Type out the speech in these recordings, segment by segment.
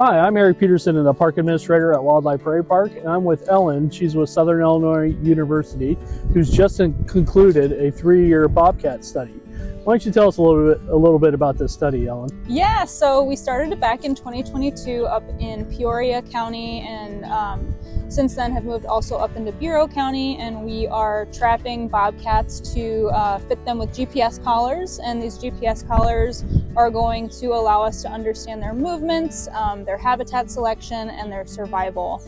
Hi, I'm Eric Peterson, and the Park Administrator at Wildlife Prairie Park, and I'm with Ellen. She's with Southern Illinois University, who's just concluded a 3-year Bobcat study. Why don't you tell us a little bit about this study, Ellen? Yeah, so we started it back in 2022 up in Peoria County, and since then have moved also up into Bureau County, and we are trapping bobcats to fit them with GPS collars, and these GPS collars are going to allow us to understand their movements, their habitat selection, and their survival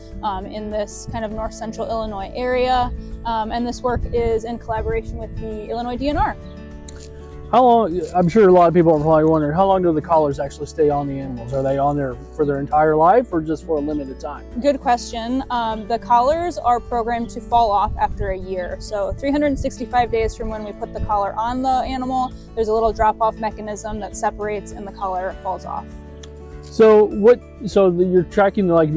in this kind of north central Illinois area. And this work is in collaboration with the Illinois DNR. How long, I'm sure a lot of people are probably wondering, how long do the collars actually stay on the animals? Are they on there for their entire life or just for a limited time? Good question. The collars are programmed to fall off after a year. So 365 days from when we put the collar on the animal, there's a little drop-off mechanism that separates and the collar falls off. So you're tracking like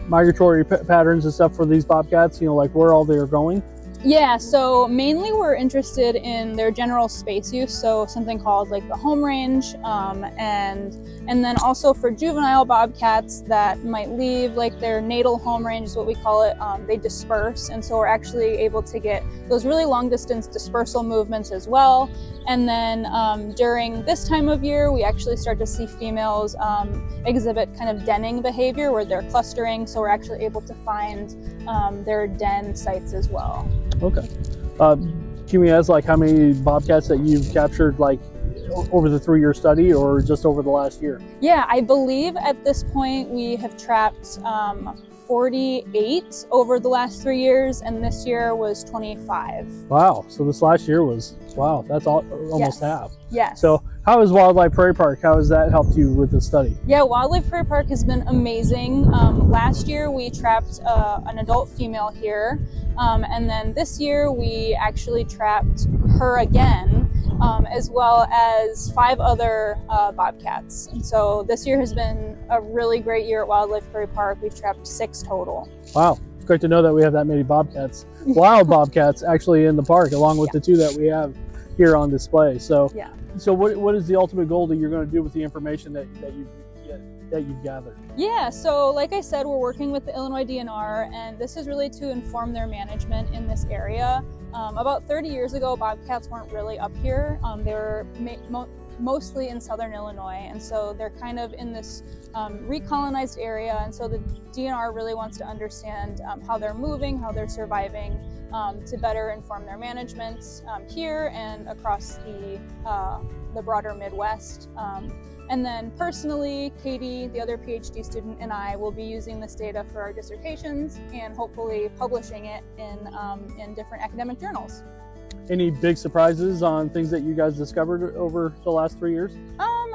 migratory patterns and stuff for these bobcats, like where all they're going? Yeah, so mainly we're interested in their general space use, so something called like the home range, and then also for juvenile bobcats that might leave like their natal home range is what we call it, they disperse, and so we're actually able to get those really long distance dispersal movements as well. And then during this time of year, we actually start to see females exhibit kind of denning behavior where they're clustering, so we're actually able to find their den sites as well. Okay. Can we ask like how many bobcats that you've captured like over the 3-year study or just over the last year? Yeah, I believe at this point we have trapped 48 over the last 3 years, and this year was 25. Wow. So this last year was, wow, that's almost half. Yes. So how is Wildlife Prairie Park? How has that helped you with the study? Yeah, Wildlife Prairie Park has been amazing. Last year we trapped an adult female here, and then this year we actually trapped her again, as well as 5 other bobcats. And so this year has been a really great year at Wildlife Prairie Park. We've trapped 6 total. Wow, it's great to know that we have that many bobcats, wild bobcats actually in the park, along with the 2 that we have here on display. So, yeah. So what is the ultimate goal that you're going to do with the information that you've gathered? Yeah, so like I said, we're working with the Illinois DNR, and this is really to inform their management in this area. About 30 years ago, bobcats weren't really up here. They were mostly in southern Illinois, and so they're kind of in this recolonized area, and so the DNR really wants to understand how they're moving, how they're surviving, to better inform their management here and across the broader Midwest. And then personally, Katie, the other PhD student, and I will be using this data for our dissertations and hopefully publishing it in different academic journals. Any big surprises on things that you guys discovered over the last 3 years?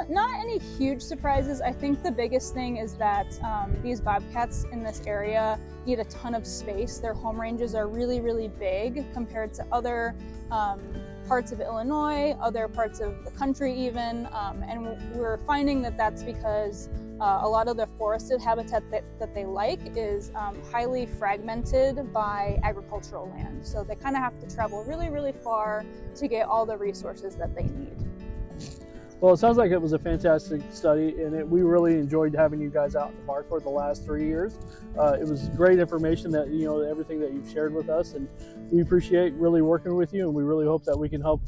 Not any huge surprises. I think the biggest thing is that these bobcats in this area need a ton of space. Their home ranges are really, really big compared to other parts of Illinois, other parts of the country even, and we're finding that that's because a lot of the forested habitat that they like is highly fragmented by agricultural land. So they kind of have to travel really, really far to get all the resources that they need. Well, it sounds like it was a fantastic study, and we really enjoyed having you guys out in the park for the last 3 years. It was great information that, everything that you've shared with us, and we appreciate really working with you, and we really hope that we can help,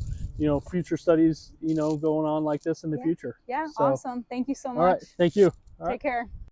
future studies, going on like this in the future. Yeah, so, awesome. Thank you so much. All right, thank you. Take care.